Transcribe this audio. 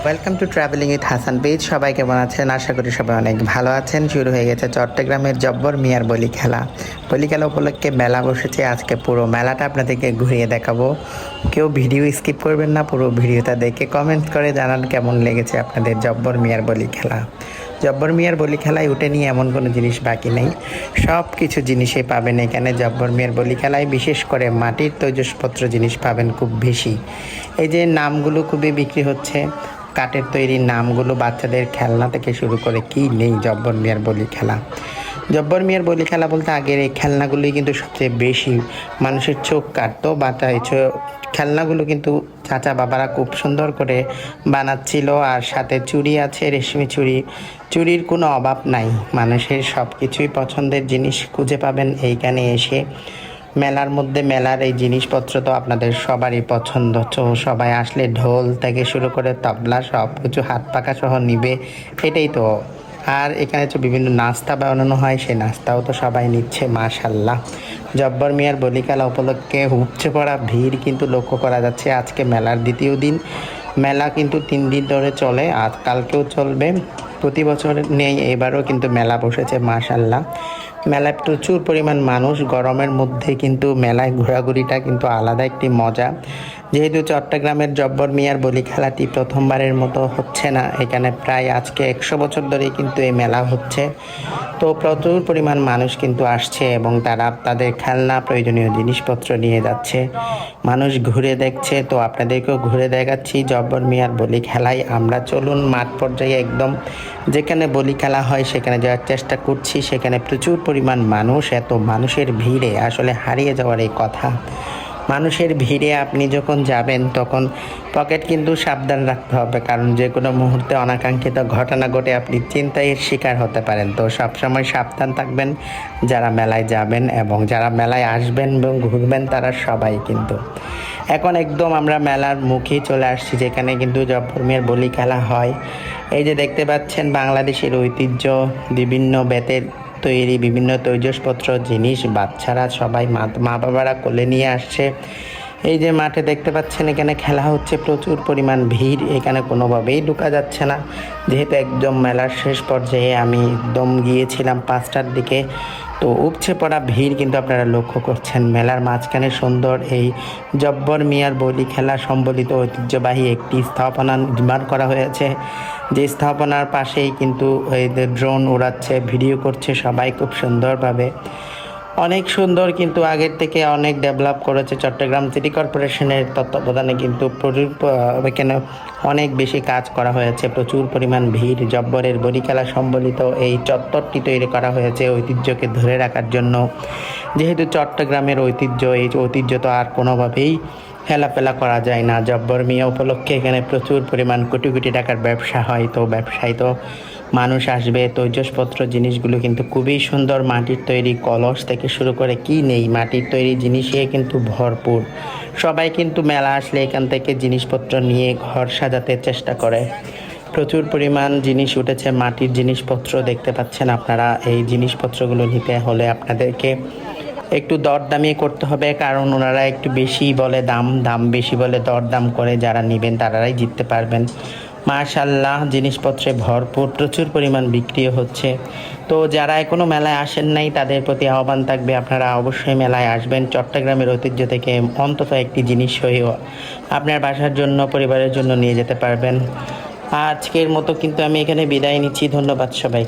Welcome to travelling with Hasan page. সবাই কেমন আছেন? আশা করি সবাই অনেক ভালো আছেন। শুরু হয়ে গেছে চট্টগ্রামের জব্বর মিয়ার বলি খেলা। বলি খেলা উপলক্ষে মেলা বসেছে। আজকে পুরো মেলাটা আপনাদেরকে ঘুরিয়ে দেখাবো। কেউ ভিডিও স্কিপ করবেন না, পুরো ভিডিওটা দেখে কমেন্ট করে জানান কেমন লেগেছে আপনাদের জব্বর মিয়ার বলি খেলা। জব্বর মিয়ার বলি খেলায় উঠে নিয়ে এমন কোনো জিনিস বাকি নেই, সব কিছু জিনিসই পাবেন এখানে। জব্বর মিয়ার বলি খেলায় বিশেষ করে মাটির তৈজসপত্র জিনিস পাবেন খুব বেশি। এই যে নামগুলো খুবই বিক্রি হচ্ছে, কাঠের তৈরি নামগুলো, বাচ্চাদের খেলনা থেকে শুরু করে কি নেই জব্বর মিয়ার বলি খেলা। জব্বর মিয়ার বলি খেলা বলতে আগের এই খেলনাগুলোই কিন্তু সবচেয়ে বেশি মানুষের চোখ কাটতো। খেলনাগুলো কিন্তু চাচা বাবারা খুব সুন্দর করে বানাচ্ছিল, আর সাথে চুড়ি আছে, রেশমি চুড়ি। চুড়ির কোনো অভাব নাই, মানুষের সব কিছুই পছন্দের জিনিস খুঁজে পাবেন এইখানে এসে। মেলার মধ্যে মেলার এই জিনিসপত্র তো আপনাদের সবারই পছন্দ, তো সবাই আসলে ঢোল থেকে শুরু করে তবলা সব কিছু হাত পাকা সহ নিবে, এটাই তো। আর এখানে তো বিভিন্ন নাস্তা বানানো হয়, সেই নাস্তাও তো সবাই নিচ্ছে মাশাল্লাহ। জব্বর মিয়ার বলি খেলা উপলক্ষে উপচে পড়া ভিড় কিন্তু লক্ষ্য করা যাচ্ছে। আজকে মেলার দ্বিতীয় দিন। মেলা কিন্তু 3 দিন ধরে চলে, আর কালকেও চলবে। প্রতি বছর নেই, এবারও কিন্তু মেলা বসেছে মাশাল্লাহ। মেলায় প্রচুর পরিমাণ মানুষ। গরমের মধ্যে কিন্তু মেলায় ঘোরাঘুরিটা কিন্তু আলাদা একটি মজা। যেহেতু চট্টগ্রামের জব্বর মিয়ার বলি খেলাটি প্রথমবারের মতো হচ্ছে না, এখানে প্রায় আজকে 100 বছর ধরেই কিন্তু এই মেলা হচ্ছে। তো প্রচুর পরিমাণ মানুষ কিন্তু আসছে এবং তারা তাদের খেলনা প্রয়োজনীয় জিনিসপত্র নিয়ে যাচ্ছে। মানুষ ঘুরে দেখছে, তো আপনাদেরকেও ঘুরে দেখাচ্ছি জব্বর মিয়ার বলি খেলায়। আমরা চলুন মাঠ পর্যায়ে একদম যেখানে বলি খেলা হয় সেখানে যাওয়ার চেষ্টা করছি। সেখানে প্রচুর পরিমাণ মানুষ, এত মানুষের ভিড়ে আসলে হারিয়ে যাওয়ার এই কথা। মানুষের ভিড়ে আপনি যখন যাবেন তখন পকেট কিন্তু সাবধান রাখতে হবে, কারণ যে কোনো মুহূর্তে অনাকাঙ্ক্ষিত ঘটনা ঘটে আপনি চিন্তার শিকার হতে পারেন। তো সবসময় সাবধান থাকবেন যারা মেলায় যাবেন, এবং যারা মেলায় আসবেন এবং ঘুরবেন তারা সবাই কিন্তু। এখন একদম আমরা মেলার মুখে চলে আসছি, যেখানে কিন্তু জব্বর মিয়ার বলি খেলা হয়। এই যে দেখতে পাচ্ছেন বাংলাদেশের ঐতিহ্য, বিভিন্ন বেতের তৈরি বিভিন্ন তৈজসপত্র জিনিস বাচ্চারা সবাই মা বাবারা কোলে নিয়ে আসছে। এই যে মাঠে দেখতে পাচ্ছেন এখানে খেলা হচ্ছে, প্রচুর পরিমাণ ভিড়, এখানে কোনোভাবেই ঢোকা যাচ্ছে না। যেহেতু একদম মেলার শেষ পর্যায়ে, আমি একদম গিয়েছিলাম 5টার দিকে, তো উপচে পড়া ভিড় কিন্তু আপনারা লক্ষ্য করছেন। মেলার মাঝখানে সুন্দর এই জব্বর মিয়ার বলি খেলা সম্বলিত ঐতিহ্যবাহী একটি স্থাপনা নির্মাণ করা হয়েছে, যে স্থাপনার পাশেই কিন্তু এই ড্রোন উড়াচ্ছে, ভিডিও করছে সবাই খুব সুন্দরভাবে। অনেক সুন্দর, কিন্তু আগের থেকে অনেক ডেভেলপ করেছে চট্টগ্রাম সিটি কর্পোরেশনের তত্ত্বাবধানে, কিন্তু এখানে অনেক বেশি কাজ করা হয়েছে। প্রচুর পরিমাণ ভিড়। জব্বরের বলি খেলা সম্বলিত এই চত্বরটি তৈরি করা হয়েছে ঐতিহ্যকে ধরে রাখার জন্য। যেহেতু চট্টগ্রামের ঐতিহ্য, এই ঐতিহ্য তো আর কোনোভাবেই হেলাফেলা করা যায় না। জব্বর মিয়া উপলক্ষে এখানে প্রচুর পরিমাণ কোটি কোটি টাকার ব্যবসা হয়, তো ব্যবসায় তো মানুষ আসবে। তৈজসপত্র জিনিসগুলো কিন্তু খুবই সুন্দর, মাটির তৈরি কলস থেকে শুরু করে কি নেই, মাটির তৈরি জিনিসে কিন্তু ভরপুর। সবাই কিন্তু মেলা আসলে এখান থেকে জিনিসপত্র নিয়ে ঘর সাজাতে চেষ্টা করে। প্রচুর পরিমাণ জিনিস উঠেছে, মাটির জিনিসপত্র দেখতে পাচ্ছেন আপনারা। এই জিনিসপত্রগুলো নিতে হলে আপনাদেরকে একটু দরদামি করতে হবে, কারণ ওনারা একটু বেশি বলে, দাম বেশি বলে দরদাম করে যারা নেবেন তারাই জিততে পারবেন। মাশাল্লাহ, জিনিসপত্রে ভরপুর, প্রচুর পরিমাণ বিক্রিও হচ্ছে। তো যারা এখনো মেলায় আসেন নাই তাদের প্রতি আহ্বান থাকবে, আপনারা অবশ্যই মেলায় আসবেন। চট্টগ্রামের ঐতিহ্য থেকে অন্তত একটি জিনিস হয়েও আপনার বাসার জন্য, পরিবারের জন্য নিয়ে যেতে পারবেন। আজকের মতো কিন্তু আমি এখানে বিদায় নিচ্ছি। ধন্যবাদ সবাই।